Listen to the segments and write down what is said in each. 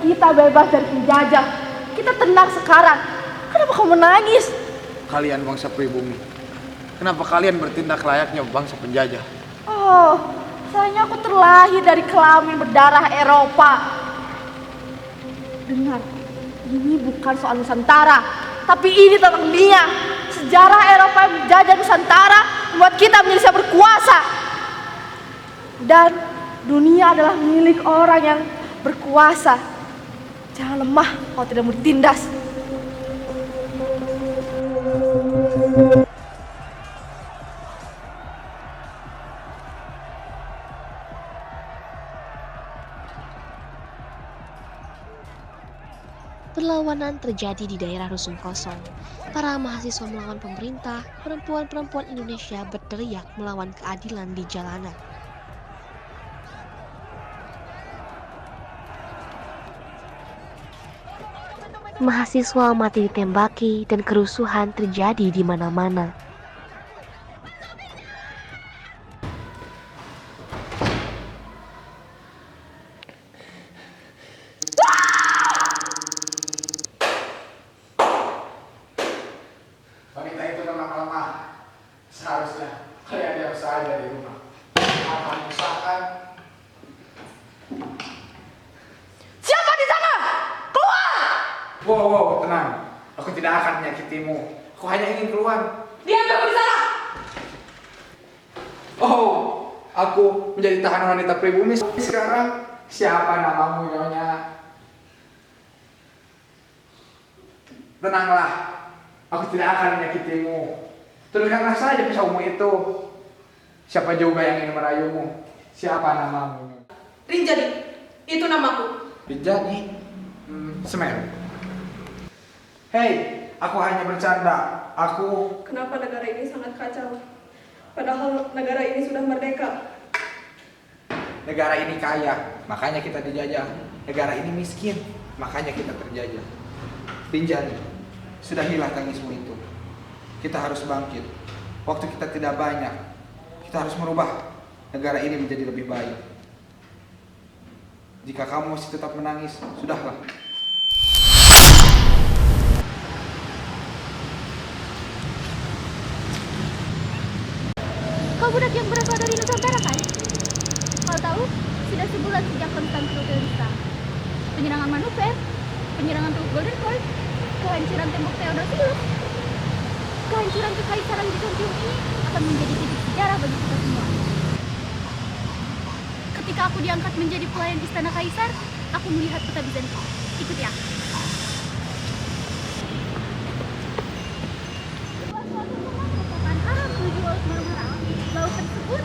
kita bebas dari penjajah. Kita tenang sekarang. Kenapa kamu menangis? Kalian bangsa pribumi, kenapa kalian bertindak layaknya bangsa penjajah? Oh, sayangnya aku terlahir dari kelamin berdarah Eropa. Dengar, ini bukan soal Nusantara, tapi ini tentang dunia. Sejarah Eropa yang menjajah Nusantara membuat kita menjadi berkuasa. Dan dunia adalah milik orang yang berkuasa. Jangan lemah kalau tidak mau ditindas. Perlawanan terjadi di daerah Rusun Kosong. Para mahasiswa melawan pemerintah, perempuan-perempuan Indonesia berteriak melawan keadilan di jalanan. Mahasiswa mati ditembaki dan kerusuhan terjadi di mana-mana. Wanita itu lemah-lemah. Seharusnya kalian diam saja di rumah. Akan usahakan. Siapa di sana? Keluar! Wow, tenang. Aku tidak akan menyakitimu. Aku hanya ingin keluar. Diam kamu di sana! Oh, aku menjadi tahanan wanita pribumi sekarang. Siapa namamu, Nyonya? Tenanglah. Aku tidak akan menyakitimu. Turunkanlah saja pisaumu itu. Siapa juga yang ingin merayumu? Siapa namamu? Rinjani, itu namaku. Rinjani? Semeru. Hei, aku hanya bercanda. Kenapa negara ini sangat kacau? Padahal negara ini sudah merdeka. Negara ini kaya, makanya kita dijajah. Negara ini miskin, makanya kita terjajah. Rinjani, sudah hilang tangismu itu. Kita harus bangkit. Waktu kita tidak banyak. Kita harus merubah negara ini menjadi lebih baik. Jika kamu masih tetap menangis, sudahlah. Kau budak yang berasal dari Nusantara kan? Kau tahu, sudah sebulan sejak Konstantinopel diserang. Penyerangan Manuver, penyerangan Teluk Golden Fort, kehancuran tembok Theodosius. Kehancuran kekaisaran Bizantium ini akan menjadi titik sejarah bagi kita semua. Ketika aku diangkat menjadi pelayan istana kaisar, aku melihat kota Bizantium. Ikut ya. Laut tersebut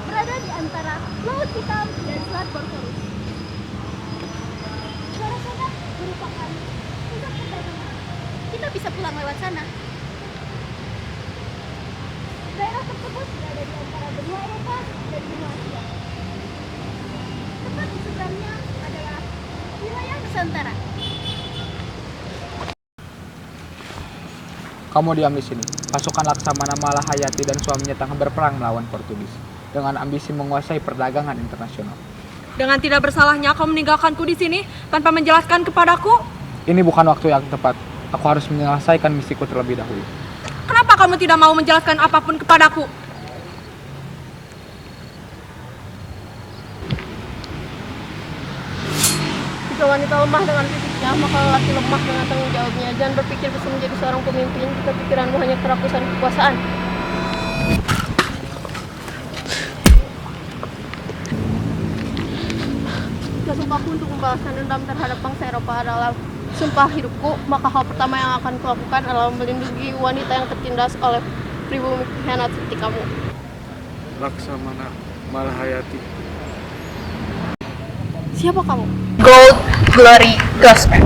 berada di antara Laut Hitam dan Selat Bosphorus. Daerah sana merupakan pusat perdagangan. Kita bisa pulang lewat sana. Daerah tersebut berada di antara benua Eropa dan benua Asia. Tepat di seberangnya adalah wilayah Nusantara. Kamu diam di sini. Pasukan Laksamana Malahayati dan suaminya tengah berperang melawan Portugis dengan ambisi menguasai perdagangan internasional. Dengan tidak bersalahnya kau meninggalkanku di sini tanpa menjelaskan kepadaku. Ini bukan waktu yang tepat. Aku harus menyelesaikan misiku terlebih dahulu. Kenapa kamu tidak mau menjelaskan apapun kepadaku? Jika wanita lemah dengan fisiknya, maka lelaki lemah dengan tanggung jawabnya. Jangan berpikir bisa menjadi seorang pemimpin jika pikiranmu hanya kerakusan kekuasaan. Jika sumpahku untuk membalaskan dendam terhadap bangsa Eropa adalah sumpah hidupku, maka hal pertama yang akan kulakukan adalah melindungi wanita yang tertindas oleh pribumi pengkhianat seperti kamu. Laksamana Malahayati. Siapa kamu? Gold, glory, gospel.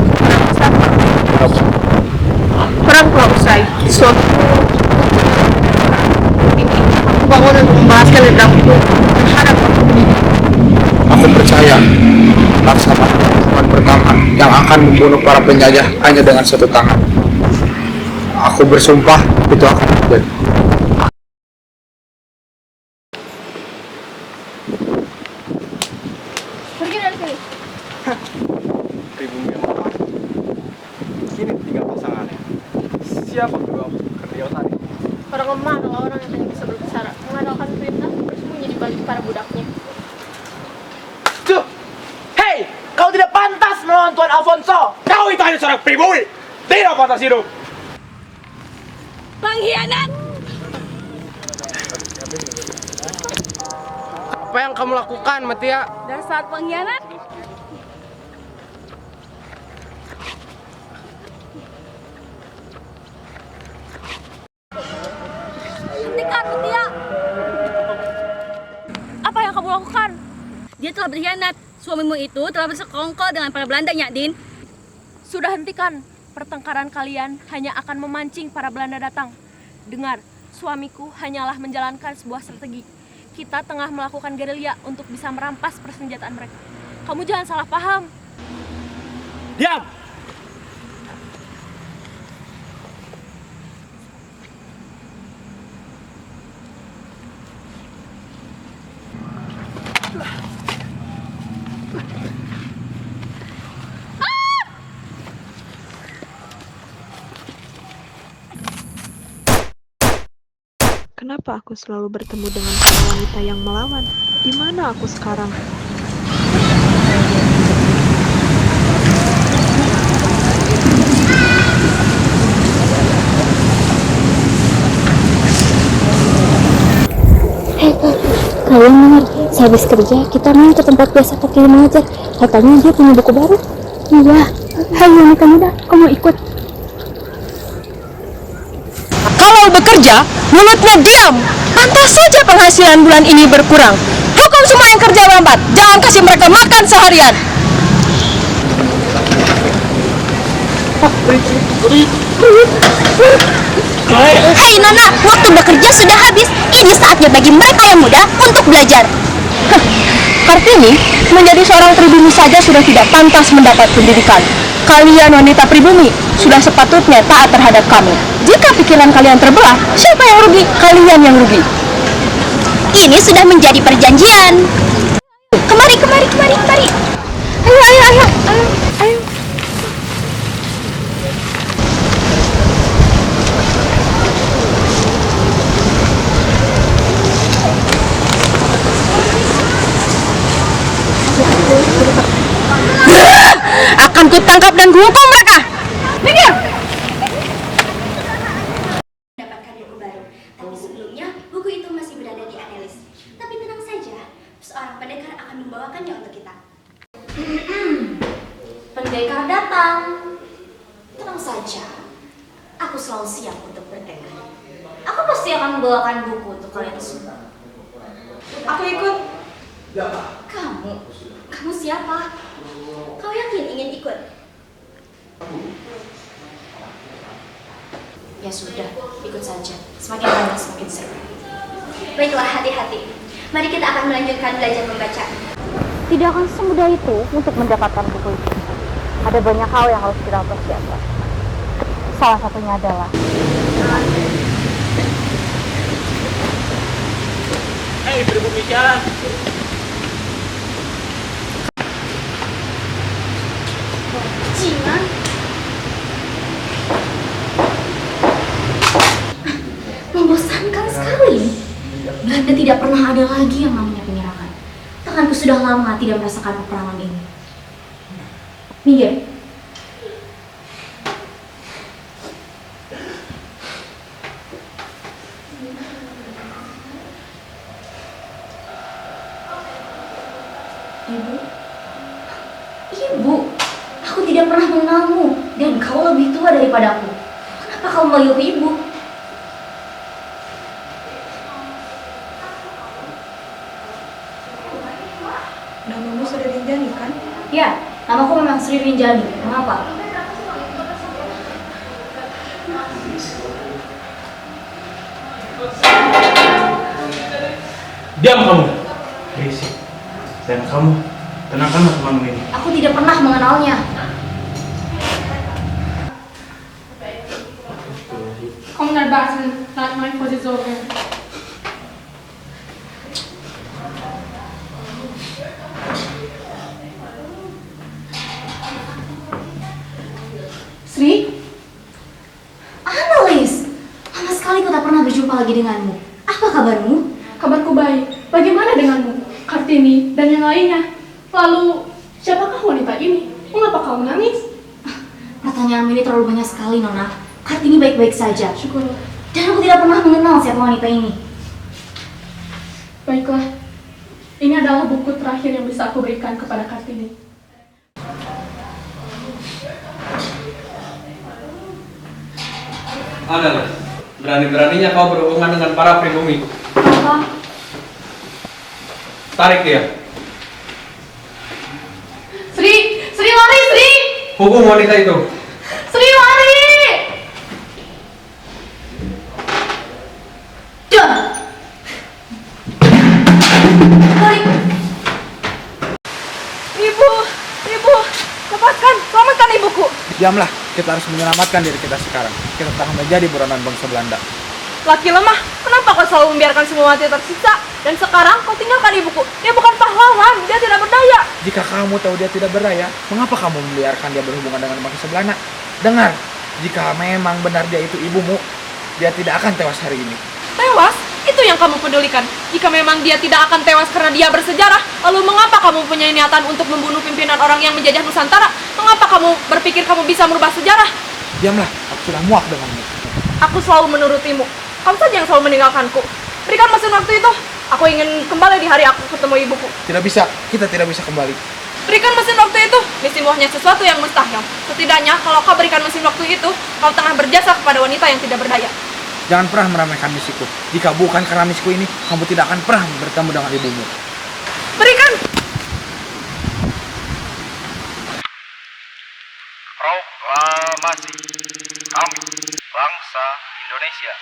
Perang telah usai. Suatu ini aku bangun untuk membalaskan dendamku terhadap aku. Aku percaya Laksamana Tuhan pertama yang akan membunuh para penjajah hanya dengan satu tangan. Aku bersumpah itu akan terjadi. Pergi dari sini. siapa kedua kerja tadi? Orang lemah adalah orang yang hanya bisa berbicara, mengandalkan perintah, bersembunyi di balik para budaknya. Tuh! Hei! Kau tidak pantas melawan Tuan Alfonso! Kau itu hanya seorang pribumi! Tidak pantas hidup! Pengkhianat! Apa yang kamu lakukan, Matia? Dasar pengkhianat! Hentikan, Mutia! Apa yang kamu lakukan? Dia telah berkhianat. Suamimu itu telah bersekongkol dengan para Belanda, Nyak Din. Sudah hentikan. Pertengkaran kalian hanya akan memancing para Belanda datang. Dengar, suamiku hanyalah menjalankan sebuah strategi. Kita tengah melakukan gerilya untuk bisa merampas persenjataan mereka. Kamu jangan salah paham. Diam! Kenapa aku selalu bertemu dengan para wanita yang melawan? Di mana aku sekarang? Kalian dengar, sehabis kerja kita main ke tempat biasa Kak mengajar. Katanya dia punya buku baru. Iya, hai wanita muda, kamu ikut? Kalau bekerja, mulutnya diam. Pantas saja penghasilan bulan ini berkurang. Hukum semua yang kerja lambat. Jangan kasih mereka makan seharian. Hai Nona, waktu bekerja sudah habis. Ini saatnya bagi mereka yang muda untuk belajar. Kartini, menjadi seorang pribumi saja sudah tidak pantas mendapat pendidikan. Kalian wanita pribumi sudah sepatutnya taat terhadap kami. Jika pikiran kalian terbelah, siapa yang rugi? Kalian yang rugi. Ini sudah menjadi perjanjian. Kemari. Ayo. Akan kutangkap dan kuhukum mereka. Minggir! Mendapatkan buku baru, tapi sebelumnya buku itu masih berada di analis. Tapi tenang saja, seorang pendekar akan membawakannya untuk kita. Pendekar datang. Tenang saja, aku selalu siap untuk berdekar. Aku pasti akan membawakan buku untuk kalian semua. Aku ikut. Kamu siapa? Kau yakin ingin ikut? Ya sudah, ikut saja. Semakin banyak semakin seru. Baiklah, hati-hati. Mari kita akan melanjutkan belajar membaca. Tidak akan semudah itu untuk mendapatkan buku itu. Ada banyak hal yang harus kita persiapkan. Salah satunya adalah Hei, pribumi jalan! Jingan. Membosankan sekali. Belanda tidak pernah ada lagi yang namanya penyerangan. Tanganku sudah lama tidak merasakan peperangan ini. Minggir. Ibu, aku tidak pernah mengenalmu dan kau lebih tua daripada aku. Kenapa kau memanggilku ibu? Namamu Sri Rinjani kan? Ya, namaku memang Sri Rinjani. Mengapa? Diam kamu, berisik. Dan kamu, tenangkanlah temanmu ini. Aku tidak pernah mengenalnya. Kom naar buiten, laat mij voor dit over. Sri? Anneli! lagi denganmu. Apa kabarmu? Kabarku baik. Bagaimana denganmu, Kartini, dan yang lainnya? Lalu, siapakah wanita ini? Mengapa kau menangis? Pertanyaanmu ini terlalu banyak sekali, Nona. Kartini baik-baik saja. Syukurlah. Dan aku tidak pernah mengenal siapa wanita ini. Baiklah. Ini adalah buku terakhir yang bisa aku berikan kepada Kartini. Adalah, berani-beraninya kau berhubungan dengan para pribumi. Apa? Tarik dia. Sri lari, Sri! Hukum wanita itu. Sri lari! Ibu, lepaskan, selamatkan ibuku. Diamlah, kita harus menyelamatkan diri kita sekarang. Kita telah menjadi buronan bangsa Belanda. Laki lemah, kenapa kau selalu membiarkan semua mati tersiksa? Dan sekarang kau tinggalkan ibuku. Dia bukan pahlawan, dia tidak berdaya. Jika kamu tahu dia tidak berdaya, mengapa kamu membiarkan dia berhubungan dengan bangsa Belanda? Dengar, jika memang benar dia itu ibumu, dia tidak akan tewas hari ini. Tewas? Itu yang kamu pedulikan. Jika memang dia tidak akan tewas karena dia bersejarah, lalu mengapa kamu punya niatan untuk membunuh pimpinan orang yang menjajah Nusantara? Mengapa kamu berpikir kamu bisa merubah sejarah? Diamlah, aku sudah muak denganmu. Aku selalu menurutimu. Kamu saja yang selalu meninggalkanku. Berikan mesin waktu itu. Aku ingin kembali di hari aku ketemu ibuku. Tidak bisa, kita tidak bisa kembali. Berikan mesin waktu itu. Misimu hanya sesuatu yang mustahil. Setidaknya kalau kau berikan mesin waktu itu, kau tengah berjasa kepada wanita yang tidak berdaya. Jangan pernah meremehkan misiku. Jika bukan karena misiku ini, kamu tidak akan pernah bertemu dengan ibumu. Berikan! Proklamasi. Kami, bangsa Indonesia,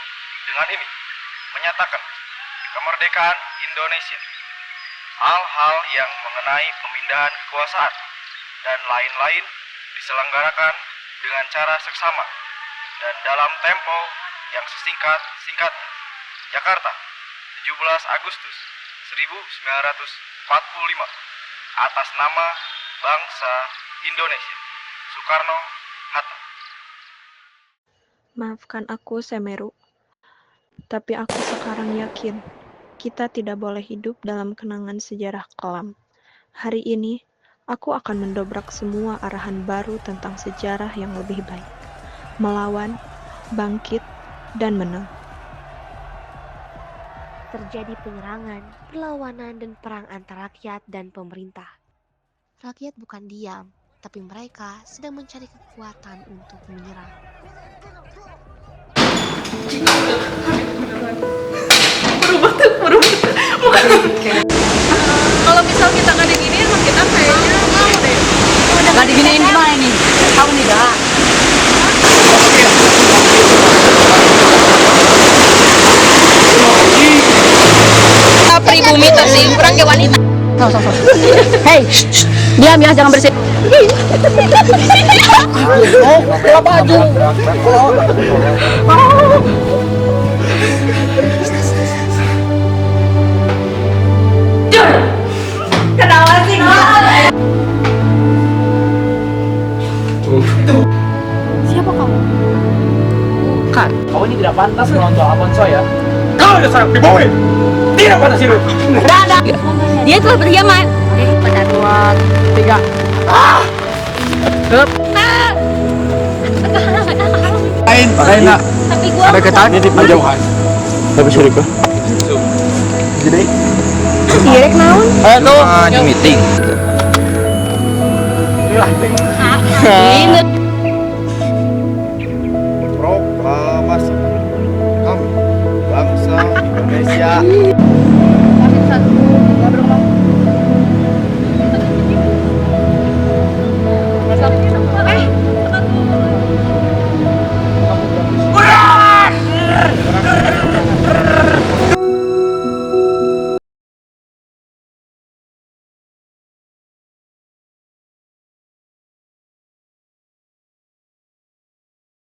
dengan ini menyatakan kemerdekaan Indonesia. Hal-hal yang mengenai pemindahan kekuasaan dan lain-lain diselenggarakan dengan cara seksama dan dalam tempo yang sesingkat-singkatnya. Jakarta, 17 Agustus 1945. Atas nama bangsa Indonesia. Soekarno-Hatta. Maafkan aku, Semeru. Tapi aku sekarang yakin, kita tidak boleh hidup dalam kenangan sejarah kelam. Hari ini, aku akan mendobrak semua arahan baru tentang sejarah yang lebih baik. Melawan, bangkit, dan menang. Terjadi penyerangan, perlawanan, dan perang antara rakyat dan pemerintah. Rakyat bukan diam, tapi mereka sedang mencari kekuatan untuk menyerang. Kalau misal kita nggak diginiin, emang kita kayaknya mau deh. Nggak diginiin gimana nih? Tahu nih, Dak? Pribumi tersinggung kurang ke wanita. Hei, diam ya, jangan berisik. Kalau baju. Kenapa sih, Siapa kamu? Bukan, kau ini tidak pantas menonton Alfonso ya. Kau adalah seorang pribumi. Tidak pantas hidup. Dia telah berkhianat. Pada 2, 3. Lain nak. Tapi gua Ada ketan di jauhan. Tapi suruh kah? Jadi. direk naon? Ayo tuh. Di meeting. Proklamasi. Kami, bangsa Indonesia.